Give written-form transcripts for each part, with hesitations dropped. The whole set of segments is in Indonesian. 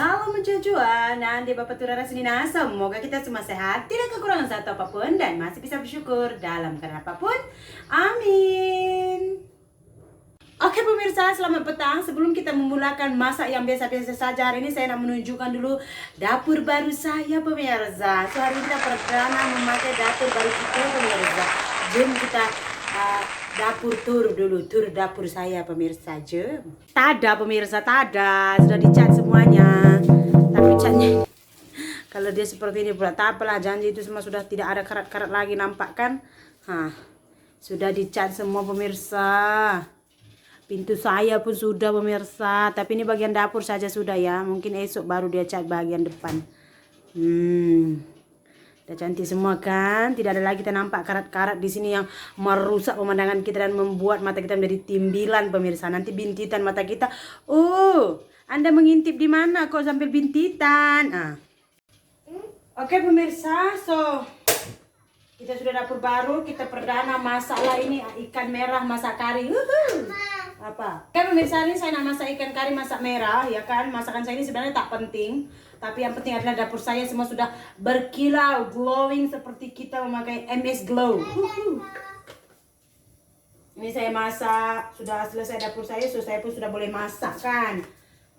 Salam mencucuan, nanti Bapak Turara Senina. Semoga kita semua sehat, tidak kekurangan satu apapun, dan masih bisa bersyukur dalam keadaan apapun. Amin. Oke pemirsa, selamat petang. Sebelum kita memulakan masak yang biasa-biasa saja, hari ini saya nak menunjukkan dulu dapur baru saya pemirsa. So hari ini kita perdana memakai dapur baru kita pemirsa. Jom kita dapur tur dapur saya pemirsa. Jom. Tada pemirsa, tada. Sudah dicat semuanya. Tapi catnya kalau dia seperti ini pula tak apalah, janji itu semua sudah tidak ada karat-karat lagi nampak kan. Sudah dicat semua pemirsa. Pintu saya pun sudah pemirsa, tapi ini bagian dapur saja sudah ya. Mungkin esok baru dia cat bagian depan. Udah cantik semua kan? Tidak ada lagi kita nampak karat-karat di sini yang merusak pemandangan kita dan membuat mata kita menjadi timbilan pemirsa. Nanti bintitan mata kita. Anda mengintip di mana kok sambil bintitan? Oke pemirsa, so kita sudah dapur baru, kita perdana masak lah ini ikan merah masak kari. Apa? Kan pemirsa, ini saya nak masak ikan kari masak merah, ya kan? Masakan saya ini sebenarnya tak penting, tapi yang penting adalah dapur saya semua sudah berkilau, glowing seperti kita memakai MS Glow. Ini saya masak, sudah selesai dapur saya, so saya pun sudah boleh masak kan?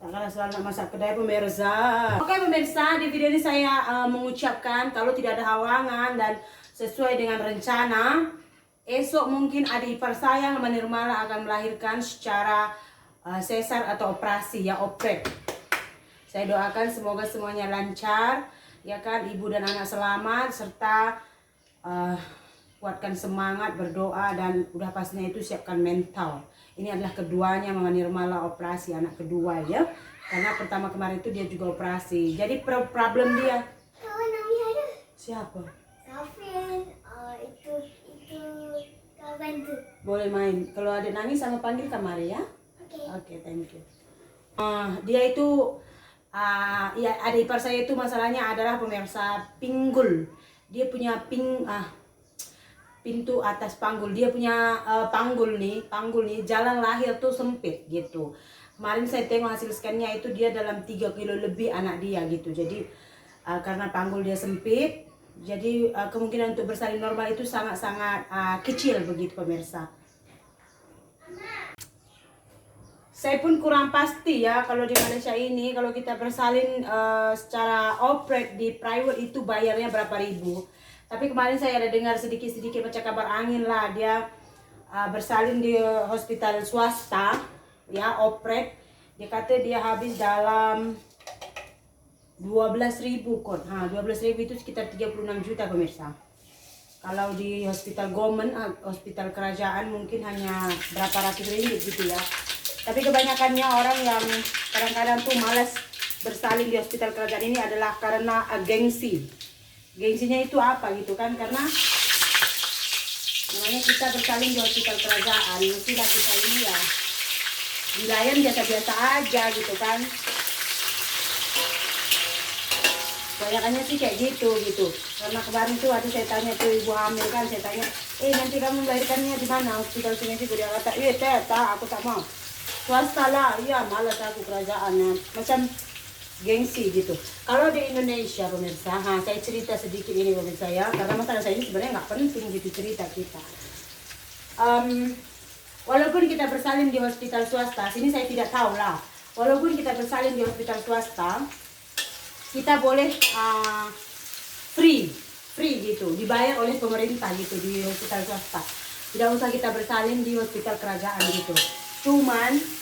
Tak kalah selalu nak masak kedai pemirsa. Oke pemirsa, di video ini saya mengucapkan kalau tidak ada halangan dan sesuai dengan rencana, esok mungkin adik ipar saya Mama Nirmala akan melahirkan secara sesar atau operasi ya, oprek. Saya doakan semoga semuanya lancar, ya kan, ibu dan anak selamat, serta kuatkan semangat, berdoa, dan udah pastinya itu siapkan mental. Ini adalah keduanya Mama Nirmala operasi anak kedua ya, karena pertama kemarin itu dia juga operasi. Jadi problem dia. Siapa? Itu kawan tuh. Boleh main. Kalau adik nangis sama panggil kamari ya. Oke, thank you. Dia itu ya adik ipar saya itu masalahnya adalah pemirsa pinggul. Dia punya pintu atas panggul. Dia punya panggul nih jalan lahir tuh sempit gitu. Kemarin saya tengok hasil scan-nya itu dia dalam 3 kilo lebih anak dia gitu. Jadi karena panggul dia sempit, jadi kemungkinan untuk bersalin normal itu sangat-sangat kecil begitu pemirsa. Saya pun kurang pasti ya kalau di Malaysia ini kalau kita bersalin secara oprek di private itu bayarnya berapa ribu. Tapi kemarin saya ada dengar sedikit-sedikit macam kabar angin lah, dia bersalin di hospital swasta ya, oprek. Dia kata dia habis dalam 12.000 kon. 12.000 itu sekitar 36 juta pemirsa. Kalau di hospital government, hospital kerajaan mungkin hanya berapa ratus ringgit gitu ya. Tapi kebanyakannya orang yang kadang-kadang tuh malas bersalin di hospital kerajaan ini adalah karena gengsi. Gengsinya itu apa gitu kan, karena namanya kita bersalin di hospital kerajaan, mestilah kita ini ya dilayan biasa-biasa aja gitu kan. Banyakannya sih kayak gitu. Karena kemarin tuh ada saya tanya tuh ibu hamil kan, saya tanya, nanti kamu melahirkannya di mana? Hospital sini sih. Dia kata, aku tak mau. Swasta lah, iya malas aku kerajaannya. Macam gengsi gitu. Kalau di Indonesia pemirsa, saya cerita sedikit ini pemirsa ya, karena masalah saya ini sebenarnya nggak penting gitu cerita kita. Walaupun kita bersalin di hospital swasta, sini saya tidak tahu lah. Walaupun kita bersalin di hospital swasta, kita boleh free gitu, dibayar oleh pemerintah gitu di hospital swasta. Tidak usah kita bersalin di hospital kerajaan gitu. Cuman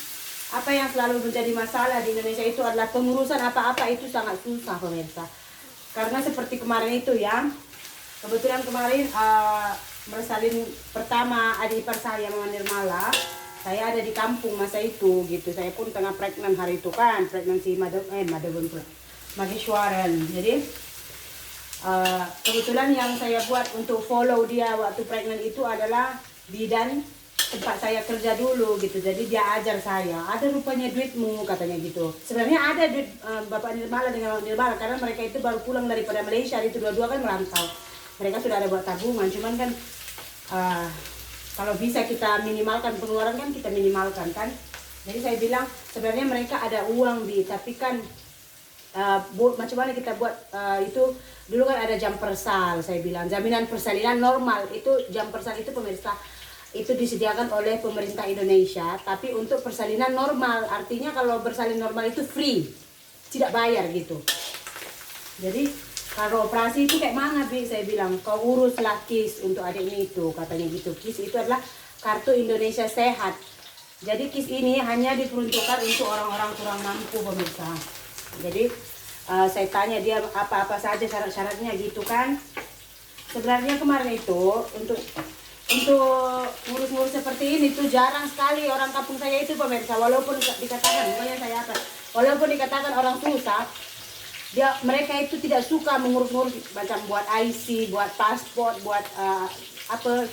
apa yang selalu menjadi masalah di Indonesia itu adalah pengurusan apa-apa itu sangat susah pemirsa. Karena seperti kemarin itu ya, kebetulan kemarin bersalin pertama adik ipar saya Mama Nirmala, saya ada di kampung masa itu gitu. Saya pun tengah pregnant hari itu kan, pregnancy Maheshwaran. Jadi kebetulan yang saya buat untuk follow dia waktu pregnant itu adalah bidan tempat saya kerja dulu gitu. Jadi dia ajar saya, ada rupanya duitmu katanya gitu. Sebenarnya ada duit Bapak Nirmala dengan Nirmala, karena mereka itu baru pulang daripada Malaysia, itu dua-dua kan merantau. Mereka sudah ada buat tabungan, cuman kan kalau bisa kita minimalkan pengeluaran kan kita minimalkan kan. Jadi saya bilang sebenarnya mereka ada uang tapi kan macam mana kita buat itu dulu kan ada jam persal, saya bilang jaminan persalinan normal itu jam persal itu pemirsa itu disediakan oleh pemerintah Indonesia, tapi untuk persalinan normal artinya kalau bersalin normal itu free, tidak bayar gitu. Jadi kalau operasi itu kayak mana Bi? Saya bilang kau uruslah KIS untuk adik ini itu, katanya gitu. KIS itu adalah Kartu Indonesia Sehat. Jadi KIS ini hanya diperuntukkan untuk orang-orang kurang mampu pemirsa. Jadi saya tanya dia apa-apa saja syarat-syaratnya gitu kan. Sebenarnya kemarin itu untuk ngurus-ngurus seperti ini tuh jarang sekali orang kampung saya itu pemirsa. Walaupun dikatakan, bukannya saya apa, walaupun dikatakan orang susah, mereka itu tidak suka mengurus-ngurus macam buat IC, buat paspor, buat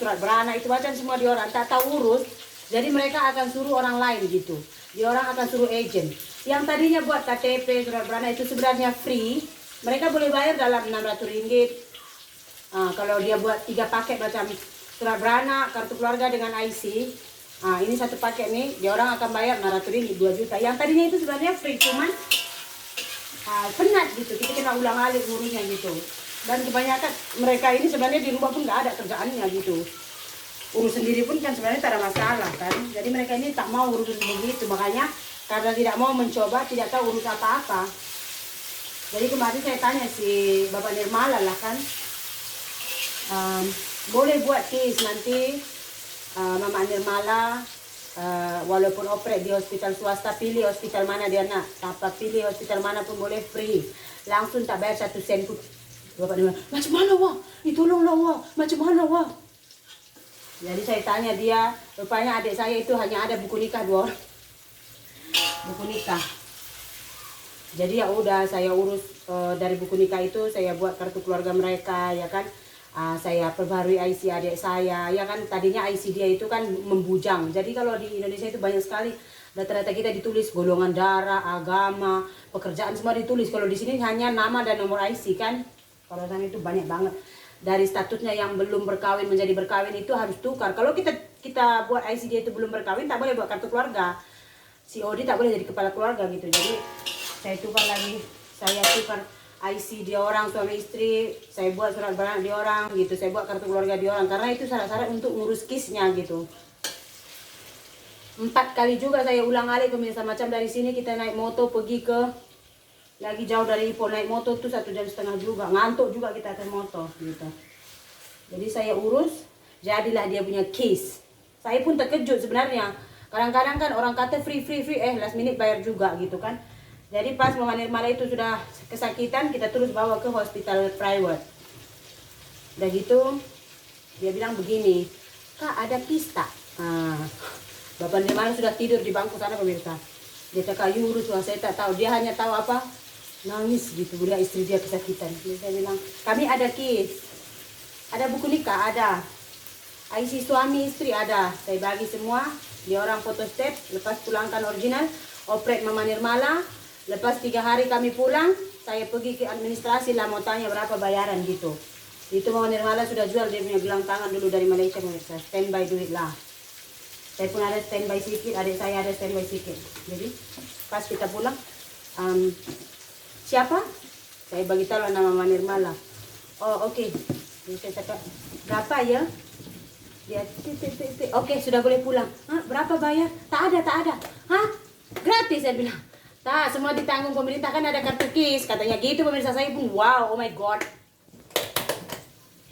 surat beranak itu macam semua di orang tak tahu urus. Jadi mereka akan suruh orang lain gitu. Dia orang akan suruh agent. Yang tadinya buat KTP, surat beranak itu sebenarnya free. Mereka boleh bayar dalam 600 ringgit. Kalau dia buat 3 paket macam surat beranak, kartu keluarga dengan IC. Ini satu paket nih, dia orang akan bayar 600 ringgit, 2 juta. Yang tadinya itu sebenarnya free, cuman penat gitu. Kita kena ulang-alik ngurusnya gitu. Dan kebanyakan mereka ini sebenarnya di rumah pun nggak ada kerjaannya gitu. Urus sendiri pun kan sebenarnya tak ada masalah kan. Jadi mereka ini tak mau urus begitu. Makanya karena tidak mau mencoba, tidak tahu urus apa-apa. Jadi kemarin saya tanya si Bapak Nirmala lah kan. Boleh buat KIS nanti Mama Nirmala walaupun operate di hospital swasta, pilih hospital mana dia nak. Apa pilih hospital mana pun boleh free. Langsung tak bayar 1 sen pun. Bapak Nirmala, macam mana wah? Tolonglah wah, macam mana wah? Jadi saya tanya dia, rupanya adik saya itu hanya ada buku nikah 2 orang. Buku nikah. Jadi ya udah saya urus dari buku nikah itu, saya buat kartu keluarga mereka ya kan. Saya perbarui IC adik saya ya kan. Tadinya IC dia itu kan membujang. Jadi kalau di Indonesia itu banyak sekali data-data kita ditulis golongan darah, agama, pekerjaan semua ditulis. Kalau di sini hanya nama dan nomor IC kan. Kalau sana itu banyak banget. Dari statusnya yang belum berkawin menjadi berkawin itu harus tukar. Kalau kita buat IC dia itu belum berkawin, tak boleh buat kartu keluarga. Si Odi tak boleh jadi kepala keluarga gitu. Jadi saya tukar lagi, saya tukar IC dia orang suami istri, saya buat surat beranak dia orang gitu, saya buat kartu keluarga dia orang karena itu syarat-syarat untuk ngurus KIS-nya gitu. 4 kali juga saya ulang-alik pemirsa, macam dari sini kita naik motor pergi ke lagi jauh dari Ipoh, naik motor tuh 1,5 jam juga, ngantuk juga kita atas motor gitu. Jadi saya urus, jadilah dia punya KIS. Saya pun terkejut sebenarnya. Kadang-kadang kan orang kata free, last minute bayar juga gitu kan. Jadi pas Mama Nirmala itu sudah kesakitan, kita terus bawa ke hospital private. Udah gitu, dia bilang begini, Kak ada KIS tak? Bapak Nirmala sudah tidur di bangku sana pemirsa. Dia cakap, urus wah saya tak tahu. Dia hanya tahu apa? Nangis gitu, budak istri dia kesakitan. Jadi saya bilang, kami ada KIS. Ada buku nikah, ada. IC suami istri ada. Saya bagi semua. Dia orang photostat, lepas pulangkan original. Operate Mama Nirmala. Lepas 3 hari kami pulang, saya pergi ke administrasi lah mau tanya berapa bayaran gitu. Itu Mama Nirmala sudah jual dia punya gelang tangan dulu dari Malaysia pemirsa. Standby duit lah. Saya pun ada standby sikit, adik saya ada standby sikit. Jadi pas kita pulang, siapa? Saya bagi tahu nama Mama Nirmala. Oh oke. Jadi saya cakap, berapa ya? Dia oke sudah boleh pulang. Berapa bayar? Tak ada. Gratis saya bilang. Tak, semua ditanggung pemerintah kan ada kartu KIS. Katanya gitu pemirsa, saya pun wow, oh my god.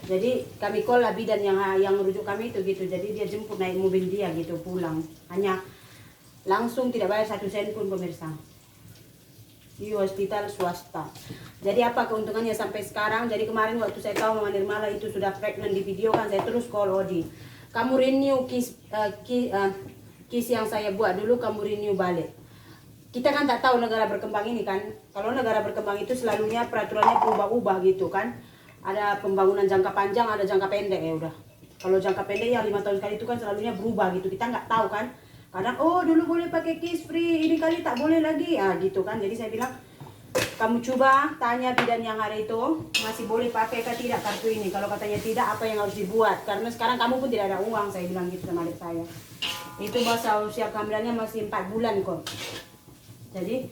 Jadi kami call lah bidan yang rujuk kami itu gitu. Jadi dia jemput naik mobil dia gitu pulang. Hanya langsung tidak bayar 1 sen pun pemirsa. Di hospital swasta. Jadi apa keuntungannya sampai sekarang? Jadi kemarin waktu saya tahu Mama Nirmala itu sudah pregnant di video kan, saya terus call Odi. Kamu renew KIS yang saya buat dulu, kamu renew balik. Kita kan tak tahu negara berkembang ini kan. Kalau negara berkembang itu selalunya peraturannya berubah-ubah gitu kan. Ada pembangunan jangka panjang, ada jangka pendek ya udah. Kalau jangka pendek ya 5 tahun sekali itu kan selalunya berubah gitu. Kita nggak tahu kan. Kadang oh dulu boleh pakai KIS free, ini kali tak boleh lagi ya gitu kan. Jadi saya bilang kamu coba tanya bidan yang hari itu masih boleh pakai atau tidak kartu ini. Kalau katanya tidak, apa yang harus dibuat? Karena sekarang kamu pun tidak ada uang, saya bilang gitu sama adik saya. Itu masa usia kehamilannya masih 4 bulan kok. Jadi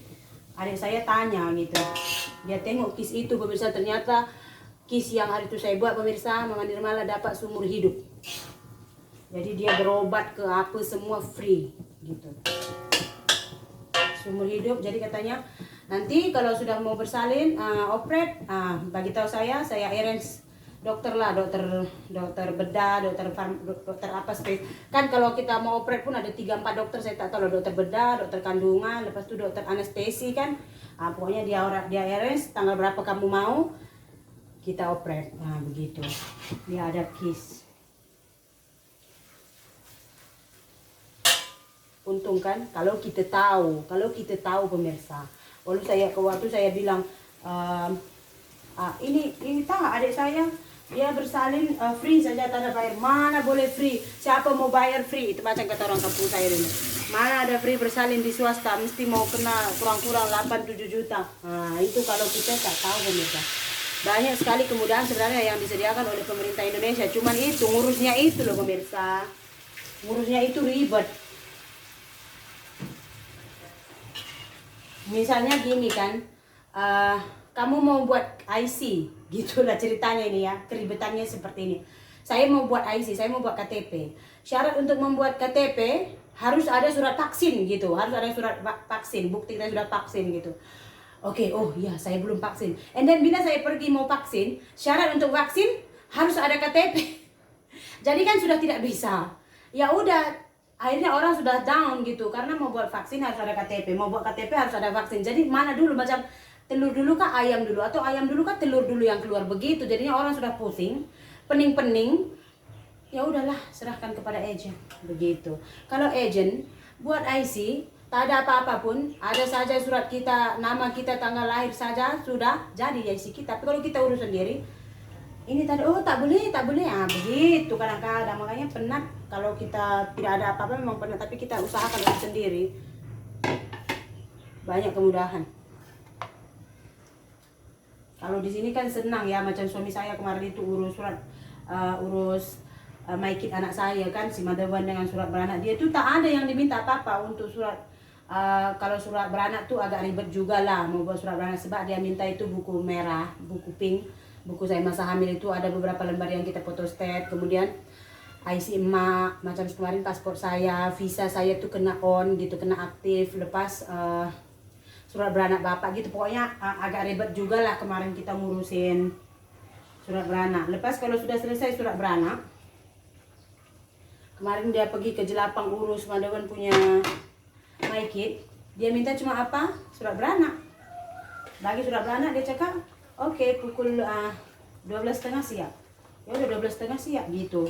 adik saya tanya gitu. Dia tengok kis itu pemirsa, ternyata kis yang hari itu saya buat pemirsa, Mama Nirmala dapat seumur hidup. Jadi dia berobat ke apa semua free gitu. Seumur hidup. Jadi katanya nanti kalau sudah mau bersalin operate, bagi tahu saya arrange dokter lah, dokter bedah, dokter apa space. Kan kalau kita mau operate pun ada 3-4 dokter, saya tak tahu, dokter bedah, dokter kandungan, lepas itu dokter anestesi kan. Pokoknya dia arrange tanggal berapa kamu mau kita operate. Begitu. Dia ada kis. Untung kan kalau kita tahu pemirsa. Waktu saya bilang ini tahu adik saya dia bersalin free saja, tak ada bayar. Mana boleh free? Siapa mau bayar free? Itu macam kata orang kampung saya dulu. Mana ada free bersalin di swasta, mesti mau kena kurang-kurang 8-7 juta. Itu kalau kita tak tahu pemirsa. Banyak sekali kemudahan sebenarnya yang disediakan oleh pemerintah Indonesia. Cuman itu ngurusnya itu loh pemirsa. Ngurusnya itu ribet. Misalnya gini kan, kamu mau buat IC, gitulah ceritanya ini ya, keribetannya seperti ini. Saya mau buat IC, saya mau buat KTP. Syarat untuk membuat KTP harus ada surat vaksin gitu, harus ada surat vaksin, bukti kita sudah vaksin gitu. Oke, oh iya saya belum vaksin. And then bila saya pergi mau vaksin, syarat untuk vaksin harus ada KTP. Jadi kan sudah tidak bisa. Ya udah, akhirnya orang sudah down gitu, karena mau buat vaksin harus ada KTP, mau buat KTP harus ada vaksin. Jadi mana dulu, macam telur dulu kah ayam dulu, atau ayam dulu kah telur dulu yang keluar, begitu. Jadinya orang sudah pusing, pening-pening. Ya udahlah, serahkan kepada agent begitu. Kalau agent buat IC tak ada apa-apa pun, ada saja surat kita, nama kita, tanggal lahir saja sudah jadi IC kita. Tapi kalau kita urus sendiri, ini tadi tak boleh begitu kadang-kadang. Makanya penat kalau kita tidak ada apa-apa, memang penat, tapi kita usahakan urus sendiri. Banyak kemudahan. Kalau di sini kan senang ya, macam suami saya kemarin itu urus surat my kid anak saya kan, si Madawan dengan surat beranak dia tuh tak ada yang diminta apa-apa untuk surat. Kalau surat beranak tuh agak ribet juga lah mau buat surat beranak, sebab dia minta itu buku merah, buku pink. Buku saya masa hamil itu ada beberapa lembar yang kita photostat, kemudian IC emak, macam kemarin paspor saya, visa saya tuh kena on gitu, kena aktif, lepas surat beranak bapak gitu. Pokoknya agak ribet juga lah kemarin kita ngurusin surat beranak. Lepas kalau sudah selesai surat beranak, kemarin dia pergi ke Jelapang urus Madawan punya my kid, dia minta cuma apa? Surat beranak. Bagi surat beranak dia cakap, oke, pukul 12.30 siap. Ya udah 12.30 siap gitu.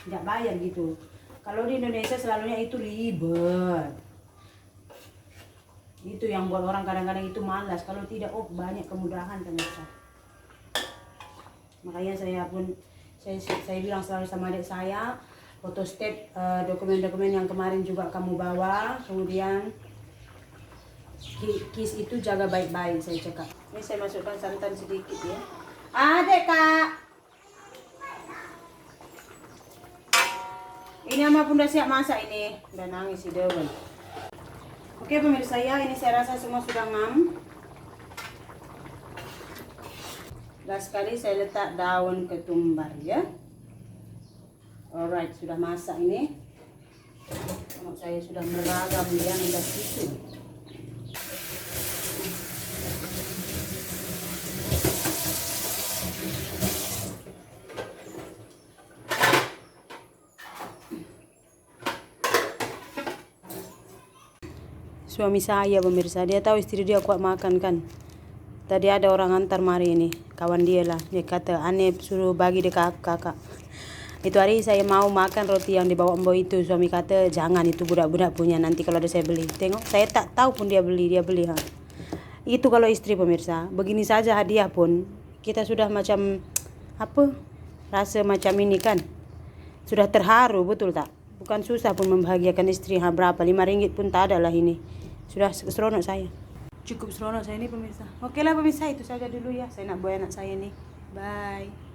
Tidak bayar gitu. Kalau di Indonesia selalunya itu ribet. Itu yang buat orang kadang-kadang itu malas. Kalau tidak, banyak kemudahan ternyata. Makanya saya bilang selalu sama adik saya, photostat dokumen-dokumen yang kemarin juga kamu bawa, kemudian kis itu jaga baik-baik, saya cakap. Ini saya masukkan santan sedikit ya. Adek kak, ini ama pun udah siap masak ini, udah nangis si Dewan. Oke pemirsa ya, ini saya rasa semua sudah ngam. Last sekali saya letak daun ketumbar ya. Alright, sudah masak ini. Tengok saya sudah meragam dia, minta susu. Suami saya pemirsa, dia tahu istri dia kuat makan kan. Tadi ada orang antar mari ini, kawan dia lah. Dia kata, aneh suruh bagi dekat kakak. Itu hari saya mau makan roti yang dibawa mbak itu. Suami kata, jangan, itu budak-budak punya, nanti kalau ada saya beli. Tengok, saya tak tahu pun dia beli ha. Itu kalau istri pemirsa. Begini saja hadiah pun, kita sudah macam, rasa macam ini kan. Sudah terharu, betul tak? Bukan susah pun membahagiakan istri, berapa, 5 ringgit pun tak ada lah ini. Sudah seronok saya. Cukup seronok saya ini pemirsa. Oke lah pemirsa, itu saja dulu ya. Saya nak bawa anak saya nih. Bye.